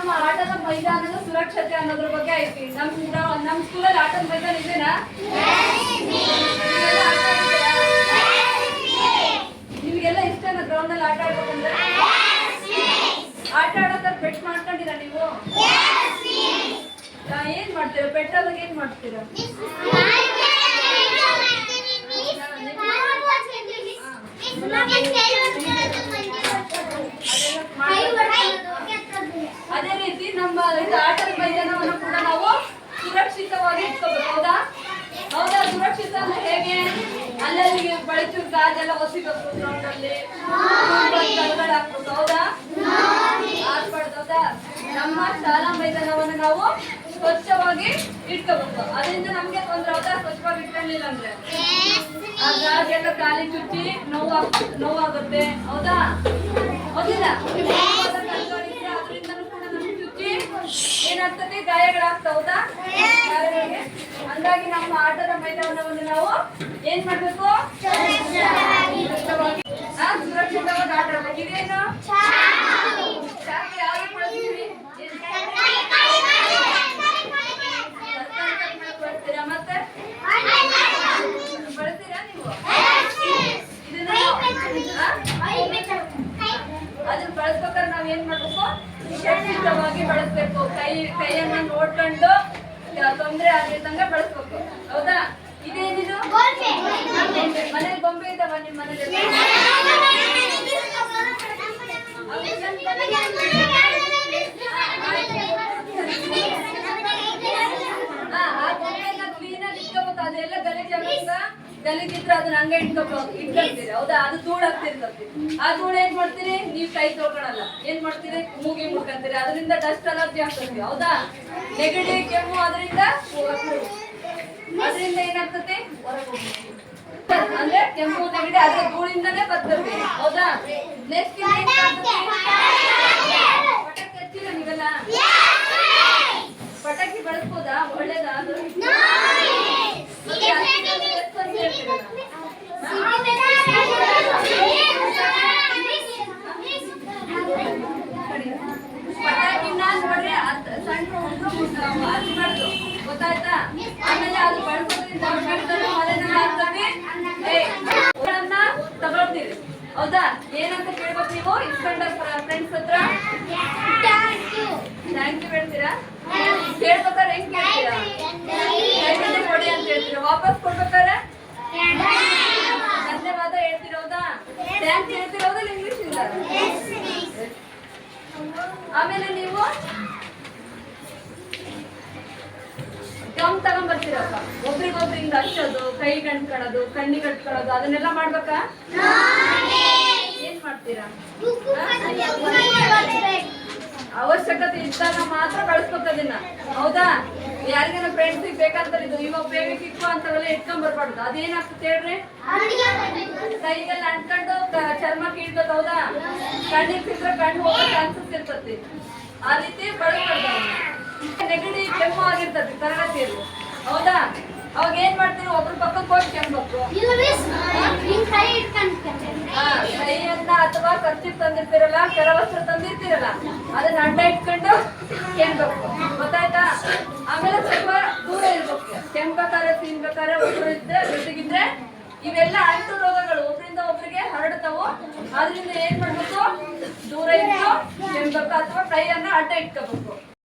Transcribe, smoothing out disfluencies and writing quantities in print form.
ನಮ್ಮ ಆಟದ ಮೈದಾನದ ಸುರಕ್ಷತೆ ಅನ್ನೋದ್ರ ಬಗ್ಗೆ ಐತಿ. ನಮ್ಮ ಸ್ಕೂಲಲ್ಲಿ ಆಟದ ಮೈದಾನ ಇದೆನಾ? ನಿಮ್ಗೆಲ್ಲ ಇಷ್ಟನಾ ಗ್ರೌಂಡ್ ಅಲ್ಲಿ ಆಟ ಆಡ್ಬೇಕಂದ್ರೆ? ಆಟ ಆಡೋದಾಗ ಬೆಟ್ ಮಾಡ್ಕೊಂಡಿರಾ ನೀವು? ಏನ್ ಮಾಡ್ತೀರಾ ಬೆಟ್ಟಾದಾಗ? ಏನ್ ಮಾಡ್ತೀರಾ? ಅದೇ ರೀತಿ ನಮ್ಮ ಆಟದ ಮೈದಾನವನ್ನು ಕೂಡ ನಾವು ಸುರಕ್ಷಿತವಾಗಿ ಇಟ್ಕೋಬೇಕು. ಹೌದಾ? ಹೌದಾ? ಸುರಕ್ಷಿತ ಅಂದ್ರೆ ಹೇಗೆ? ಅಲ್ಲಲ್ಲಿ ಬಳಚು ಗಾಜೆಲ್ಲ ಒಸಿಬೇಕು, ಗ್ರೌಂಡ್ ಅಲ್ಲಿ ಹಾಕ್ಬೇಕು. ಹೌದಾ? ಆಡ್ಬಾರ್ದು. ಹೌದಾ? ನಮ್ಮ ಶಾಲಾ ಮೈದಾನವನ್ನು ನಾವು ಸ್ವಚ್ಛವಾಗಿ ಇಟ್ಕೋಬೇಕು. ಅದರಿಂದ ನಮ್ಗೆ ತೊಂದ್ರೆ. ಹೌದಾ? ಸ್ವಚ್ಛವಾಗಿ ಇಟ್ಕೊಳ್ಳಿಲ್ಲ ಅಂದ್ರೆ ಆ ಗಾಜೆಲ್ಲ ಖಾಲಿ ಚುಚ್ಚಿ ನೋವಾಗುತ್ತೆ. ಹೌದಾ? ಹೌದಿಲ್ಲ? ಅದರಿಂದನೂ ಕೂಡ ನಮ್ಗೆ ಚುಚ್ಚಿ ಏನಾಗ್ತದೆ? ಗಾಯಗಳಾಗ್ತಾವ. ಹೌದಾ? ಹಂಗಾಗಿ ನಮ್ಮ ಆಟದ ಮೈದಾನವನ್ನು ನಾವು ಏನ್ ಮಾಡ್ಬೇಕು? ಸುರಕ್ಷಿತವಾಗಿ ಆಟ ಆಡ್ಬೇಕು. ಇದೇನು ಯಾರು ಬಳಸ್ತೀವಿ? ಬಳಸ್ತೀರಾ? ಮತ್ತೆ ಬಳಸ್ತೀರಾ ನೀವು? ಅದನ್ನ ಬಳಸ್ಬೇಕಾದ್ರೆ ನಾವ್ ಏನ್ ಮಾಡ್ಬೇಕು? ಸುರಕ್ಷಿತವಾಗಿ ಬಳಸ್ಬೇಕು. ಕೈಯನ್ನ ನೋಡ್ಕೊಂಡು ತೊಂದ್ರೆ ಆಗಿದ್ದಂಗ ಬಳಸ್ಬೇಕು. ಹೌದಾ? ಇದೇನಿದು? ಮನೇಲಿ ಗೊಂಬೆ ಇದ್ದಾವ ನಿಮ್ ಮನೇಲಿ? ಆ ಗೊಂಬೆನ ಕ್ಲೀನ್ ಆಗಿ ಇಟ್ಕೋಬೇಕು. ಅದೆಲ್ಲ ಗಲೀಜಿದ್ರೆ ಅದನ್ನ ಹಂಗೆ ಇಟ್ಕೊಳ್ತೀರಿ. ಹೌದಾ? ಅದು ಧೂಳು ಆಗ್ತಿರ್ತದೆ. ಆ ಧೂಳು ಏನ್ ಮಾಡ್ತೀರಿ? ನೀವ್ ಕೈ ತೊಳ್ಕೊಳಲ್ಲ. ಏನ್ ಮಾಡ್ತೀರಿ? ಮೂಗಿ ಮುಡ್ಕೊಂತೀರಿ. ಅದರಿಂದ ಡಸ್ಟ್ ಅಲರ್ಜಿ ಆಗ್ತದೆ. ಹೌದಾ? ನೆಗಡಿ, ಕೆಮ್ಮು ಅದರಿಂದ ಏನಾಗ್ತದೆ? ಅಂದ್ರೆ ಕೆಮ್ಮು ನೆಗಡಿ ಅದ್ರ ಧೂಳಿಂದಾನೇ ಬರ್ತದೆ. ಹೌದಾ? ನೆಕ್ಸ್ಟ್ ಪಟಾಕಿ ಹಚ್ಚಿಲ್ಲ ನೀವೆಲ್ಲ? ಪಟಾಕಿ ಬಳಸ್ಬೋದಾ? ಒಳ್ಳೇದಾ ಅದು? ಪಟಾಕಿನ ನೋಡ್ರಿ ಸಣ್ಣ ಹಚ್ಬಾರ್ದು. ಗೊತ್ತಾಯ್ತಾ? ಆಮೇಲೆ ಅದು ಬಳಸೋದ್ರಿಂದ ತಗೊಳ್ತೀವಿ. ಹೌದಾ? ಏನಂತ ಕೇಳ್ಬೇಕು ನೀವು? ಇಸ್ಕೊಂಡ ಫ್ರೆಂಡ್ಸ್ ಹತ್ರ ಥ್ಯಾಂಕ್ ಯು ಹೇಳ್ತೀರಾ? ಕೇಳ್ಬೇಕಾದ್ರೆ ಹೆಂಗ್ ಕೇಳ್ತೀರಾ? ಕೊಡಿ ಅಂತ ಹೇಳ್ತೀರಾ. ವಾಪಸ್ ಕೊಡ್ಬೇಕಾದ್ರೆ ಧನ್ಯವಾದ ಹೇಳ್ತಿರೋದಾ? ಥ್ಯಾಂಕ್ಸ್ ಹೇಳ್ತಿರೋದಲ್ಲ ಇಂಗ್ಲಿಷ್ ಇಂದ? ಆಮೇಲೆ ನೀವು ಗಮ್ ತಗೊಂಡ್ಬರ್ತೀರಪ್ಪ. ಒಬ್ರಿಗೊಬ್ರು ಹಿಂಗ ಹಚ್ಚೋದು, ಕೈ ಗಂಟ್ಕೊಳ್ಳೋದು, ಕಣ್ಣಿ ಕಟ್ಕೊಳ್ಳೋದು ಅದನ್ನೆಲ್ಲ ಮಾಡ್ಬೇಕಾ? ಏನ್ ಮಾಡ್ತೀರಾ? ಅವಶ್ಯಕತೆ ಇದ್ದಾಗ ಮಾತ್ರ ಬಳಸ್ಬೇಕದನ್ನ. ಹೌದಾ? ಯಾರಿಗಾನ ಫ್ರೆಂಡ್ಸಿಗೆ ಬೇಕಂತಾರಿದ್ದು ಇವಾಗ ಬೇವಿಕ್ಕು ಅಂತವೆಲ್ಲ ಇಟ್ಕೊಂಡ್ ಬರ್ಬಾರ್ದು. ಅದೇನಾಗ್ತದೆ ಹೇಳ್ರಿ? ಕೈಗೆಲ್ಲ ಅಂಟ್ಕೊಂಡು ಚರ್ಮ ಕೀಳ್ತದ. ಹೌದಾ? ಕಣ್ಣಿಗೆ ಸಿಕ್ಕರೆ ಕಣ್ಣು ಹೋಗೋ ಚಾನ್ಸಸ್ ಇರ್ತತಿ. ಆ ರೀತಿ ಬಳಸ್ಬಾರ್ದು. ನೆಗಡಿ ಕೆಮ್ಮು ಆಗಿರ್ತದೆ ತರಗತಿಯಲ್ಲಿ. ಹೌದಾ? ಅವಾಗ ಏನ್ ಮಾಡ್ತೀವಿ? ಒಬ್ರು ಪಕ್ಕಕ್ಕೆ ಹೋಗಿ ಕೆಮ್ಮಬೇಕು. ಕೈಯನ್ನ ಅಥವಾ ಕರ್ಚಿಪ್ ತಂದಿರ್ತಿರಲ್ಲ, ಕರವಸ್ತ್ರ ತಂದಿರ್ತಿರಲ್ಲ, ಅದನ್ನ ಅಡ್ಡ ಇಟ್ಕೊಂಡು ಕೆಮ್ಬೇಕು. ಗೊತ್ತಾಯ್ತಾ? ಆಮೇಲೆ ಸ್ವಲ್ಪ ದೂರ ಇರ್ಬೇಕು. ಕೆಮ್ಬೇಕಾರೆ ತಿನ್ಬೇಕಾರೆ ಒಬ್ರು ಜೊತೆಗಿದ್ರೆ ಇವೆಲ್ಲ ಅಂಟು ರೋಗಗಳು ಒಬ್ರಿಂದ ಒಬ್ರಿಗೆ ಹರಡ್ತಾವು. ಆದ್ರಿಂದ ಏನ್ ಮಾಡ್ಬೇಕು? ದೂರ ಇಟ್ಟು ಕೆಮ್ಬೇಕು ಅಥವಾ ಕೈಯನ್ನ ಅಡ್ಡ ಇಟ್ಕೋಬೇಕು.